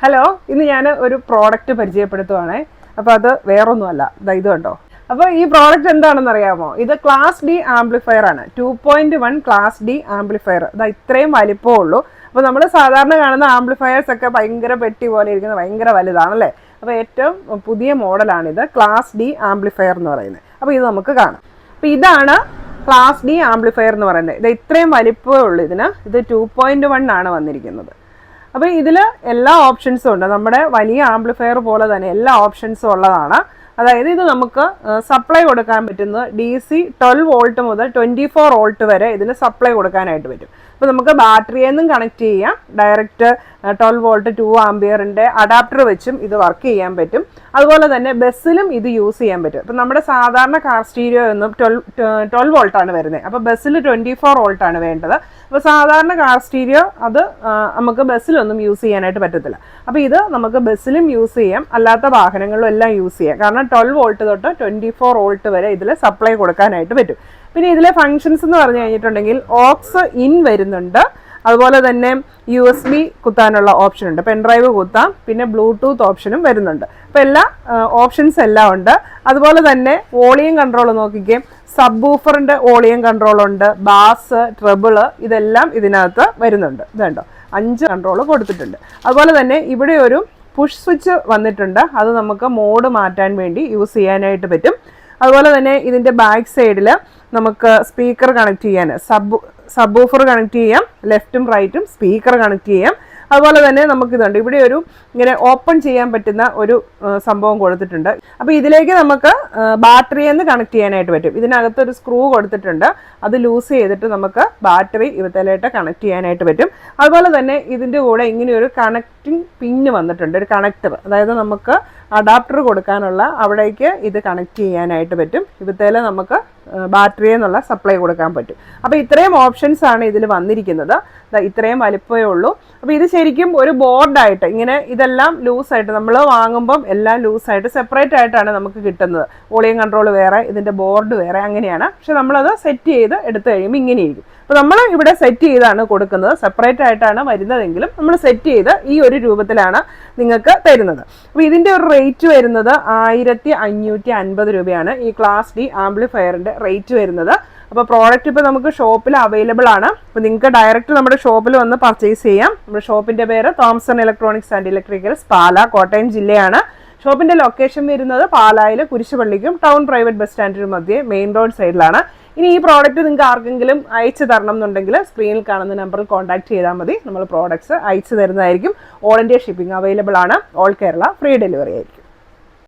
Hello, ഇന്ന് ഞാൻ ഒരു പ്രോഡക്റ്റ് പരിചയപ്പെടുത്തുവാണേ. അപ്പോൾ അത് വേറൊന്നുമല്ല, ഇത് കണ്ടോ. അപ്പോൾ ഈ പ്രോഡക്റ്റ് എന്താണെന്ന് അറിയാമോ? ഇത് ക്ലാസ് ഡി ആംപ്ലിഫയർ ആണ്. 2.1 ക്ലാസ് ഡി ആംപ്ലിഫയർ. ഇത്രയും വലിപ്പമുള്ളൂ. അപ്പോൾ നമ്മൾ സാധാരണ കാണുന്ന ആംപ്ലിഫയേഴ്സ് ഒക്കെ ഭയങ്കര പെട്ടി പോലെ ഇരിക്കുന്നത് ഭയങ്കര വലുതാണല്ലേ. അപ്പോൾ ഏറ്റവും പുതിയ മോഡലാണിത്, ക്ലാസ് ഡി ആംപ്ലിഫയർ എന്ന് പറയുന്നത്. അപ്പോൾ ഇത് നമുക്ക് കാണാം. അപ്പോൾ ഇതാണ് ക്ലാസ് ഡി ആംപ്ലിഫയർ എന്ന് പറയുന്നത്. ഇത് ഇത്രയും വലിപ്പമേ ഉള്ളൂ ഇതിന്. ഇത് 2.1 ആണ് വന്നിരിക്കുന്നത്. അപ്പോൾ ഇതിൽ എല്ലാ ഓപ്ഷൻസും ഉണ്ട്. നമ്മുടെ വലിയ ആംപ്ലിഫയർ പോലെ തന്നെ എല്ലാ ഓപ്ഷൻസും ഉള്ളതാണ്. അതായത് ഇത് നമുക്ക് സപ്ലൈ കൊടുക്കാൻ പറ്റുന്നത് DC 12 വോൾട്ട് മുതൽ 24 വോൾട്ട് വരെ ഇതിന് സപ്ലൈ കൊടുക്കാനായിട്ട് പറ്റും. അപ്പോൾ നമുക്ക് ബാറ്ററിയിൽ നിന്നും കണക്ട് ചെയ്യാം. ഡയറക്റ്റ് 12 വോൾട്ട് 2 ആംപിയറിൻ്റെ അഡാപ്റ്റർ വെച്ചും ഇത് വർക്ക് ചെയ്യാൻ പറ്റും. അതുപോലെ തന്നെ ബസ്സിലും ഇത് യൂസ് ചെയ്യാൻ പറ്റും. അപ്പോൾ നമ്മുടെ സാധാരണ കാർ സ്റ്റീരിയോ ഒന്നും 12 വോൾട്ടാണ് വരുന്നത്. അപ്പോൾ ബസ്സിൽ 24 വോൾട്ടാണ് വേണ്ടത്. അപ്പോൾ സാധാരണ കാർ സ്റ്റീരിയോ അത് നമുക്ക് ബസ്സിലൊന്നും യൂസ് ചെയ്യാനായിട്ട് പറ്റത്തില്ല. അപ്പോൾ ഇത് നമുക്ക് ബസ്സിലും യൂസ് ചെയ്യാം, അല്ലാത്ത വാഹനങ്ങളിലും എല്ലാം യൂസ് ചെയ്യാം. കാരണം 12 വോൾട്ട് തൊട്ട് 24 വോൾട്ട് വരെ ഇതിൽ സപ്ലൈ കൊടുക്കാനായിട്ട് പറ്റും. പിന്നെ ഇതിലെ ഫങ്ഷൻസ് എന്ന് പറഞ്ഞു കഴിഞ്ഞിട്ടുണ്ടെങ്കിൽ ഓക്സ് ഇൻ വരുന്നുണ്ട്. അതുപോലെ തന്നെ USB കുത്താനുള്ള ഓപ്ഷൻ ഉണ്ട്, പെൻഡ്രൈവ് കുത്താം. പിന്നെ ബ്ലൂടൂത്ത് ഓപ്ഷനും വരുന്നുണ്ട്. അപ്പോൾ എല്ലാ ഓപ്ഷൻസ് എല്ലാം ഉണ്ട്. അതുപോലെ തന്നെ വോളിയം കൺട്രോൾ നോക്കിക്കേ, സബ് വൂഫറിൻ്റെ വോളിയം കൺട്രോൾ ഉണ്ട്, ബാസ്, ട്രബിള്, ഇതെല്ലാം ഇതിനകത്ത് വരുന്നുണ്ട്. ഇതുണ്ടോ, 5 കൺട്രോൾ കൊടുത്തിട്ടുണ്ട്. അതുപോലെ തന്നെ ഇവിടെ ഒരു പുഷ് സ്വിച്ച് വന്നിട്ടുണ്ട്. അത് നമുക്ക് മോഡ് മാറ്റാൻ വേണ്ടി യൂസ് ചെയ്യാനായിട്ട് പറ്റും. അതുപോലെ തന്നെ ഇതിൻ്റെ ബാക്ക് സൈഡിൽ നമുക്ക് സ്പീക്കർ കണക്ട് ചെയ്യാൻ, സബ് വൂഫർ കണക്ട് ചെയ്യാം, ലെഫ്റ്റും റൈറ്റും സ്പീക്കർ കണക്ട് ചെയ്യാം. അതുപോലെ തന്നെ നമുക്കിതുണ്ട്, ഇവിടെ ഒരു ഇങ്ങനെ ഓപ്പൺ ചെയ്യാൻ പറ്റുന്ന ഒരു സംഭവം കൊടുത്തിട്ടുണ്ട്. അപ്പോൾ ഇതിലേക്ക് നമുക്ക് ബാറ്ററിയിൽ നിന്ന് കണക്ട് ചെയ്യാനായിട്ട് പറ്റും. ഇതിനകത്തൊരു സ്ക്രൂ കൊടുത്തിട്ടുണ്ട്. അത് ലൂസ് ചെയ്തിട്ട് നമുക്ക് ബാറ്ററി ഇവത്തേലായിട്ട് കണക്ട് ചെയ്യാനായിട്ട് പറ്റും. അതുപോലെ തന്നെ ഇതിൻ്റെ കൂടെ ഇങ്ങനെ ഒരു കണക്റ്റിംഗ് പിന്ന് വന്നിട്ടുണ്ട്, ഒരു കണക്ടർ. അതായത് നമുക്ക് അഡാപ്റ്റർ കൊടുക്കാനുള്ള അവിടേക്ക് ഇത് കണക്ട് ചെയ്യാനായിട്ട് പറ്റും. ഇവത്തേൽ നമുക്ക് ബാറ്ററിയിൽ നിന്നുള്ള സപ്ലൈ കൊടുക്കാൻ പറ്റും. അപ്പോൾ ഇത്രയും ഓപ്ഷൻസ് ആണ് ഇതിൽ വന്നിരിക്കുന്നത്. ഇത്രയും വലിപ്പമേ ഉള്ളൂ. അപ്പോൾ ഇത് ശരിക്കും ഒരു ബോർഡായിട്ട് ഇങ്ങനെ ഇതെല്ലാം ലൂസായിട്ട് നമ്മൾ വാങ്ങുമ്പം എല്ലാം ലൂസായിട്ട് സെപ്പറേറ്റ് ആയിട്ടാണ് നമുക്ക് കിട്ടുന്നത്. വോളിയം കൺട്രോൾ വേറെ, ഇതിൻ്റെ ബോർഡ് വേറെ, അങ്ങനെയാണ്. പക്ഷെ നമ്മളത് സെറ്റ് ചെയ്ത് എടുത്തു കഴിയുമ്പോൾ ഇങ്ങനെ ഇരിക്കും. അപ്പോൾ നമ്മൾ ഇവിടെ സെറ്റ് ചെയ്താണ് കൊടുക്കുന്നത്. സെപ്പറേറ്റ് ആയിട്ടാണ് വരുന്നതെങ്കിലും നമ്മൾ സെറ്റ് ചെയ്ത് ഈ ഒരു രൂപത്തിലാണ് നിങ്ങൾക്ക് തരുന്നത്. അപ്പോൾ ഇതിൻ്റെ ഒരു റേറ്റ് വരുന്നത് 1550 രൂപയാണ് ഈ ക്ലാസ് ഡി ആംപ്ലിഫയറിൻ്റെ റേറ്റ് വരുന്നത്. അപ്പോൾ പ്രോഡക്റ്റ് ഇപ്പോൾ നമുക്ക് ഷോപ്പിൽ അവൈലബിൾ ആണ്. അപ്പോൾ നിങ്ങൾക്ക് ഡയറക്റ്റ് നമ്മുടെ ഷോപ്പിൽ വന്ന് പർച്ചേസ് ചെയ്യാം. നമ്മുടെ ഷോപ്പിൻ്റെ പേര് തോംസൺ ഇലക്ട്രോണിക്സ് ആൻഡ് ഇലക്ട്രിക്കൽസ്, പാല, കോട്ടയം ജില്ലയാണ്. ഷോപ്പിൻ്റെ ലൊക്കേഷൻ വരുന്നത് പാലായിൽ കുരിശുപള്ളിക്കും ടൗൺ പ്രൈവറ്റ് ബസ് സ്റ്റാൻഡിനും മധ്യേ മെയിൻ റോഡ് സൈഡിലാണ്. ഇനി ഈ പ്രോഡക്റ്റ് നിങ്ങൾക്ക് ആർക്കെങ്കിലും അയച്ചു തരണം എന്നുണ്ടെങ്കിൽ സ്ക്രീനിൽ കാണുന്ന നമ്പറിൽ കോൺടാക്ട് ചെയ്താൽ മതി. നമ്മൾ പ്രോഡക്ട്സ് അയച്ചു തരുന്നതായിരിക്കും. ഓൾ ഇന്ത്യ ഷിപ്പിംഗ് അവൈലബിൾ ആണ്. ഓൾ കേരള ഫ്രീ ഡെലിവറി ആയിരിക്കും.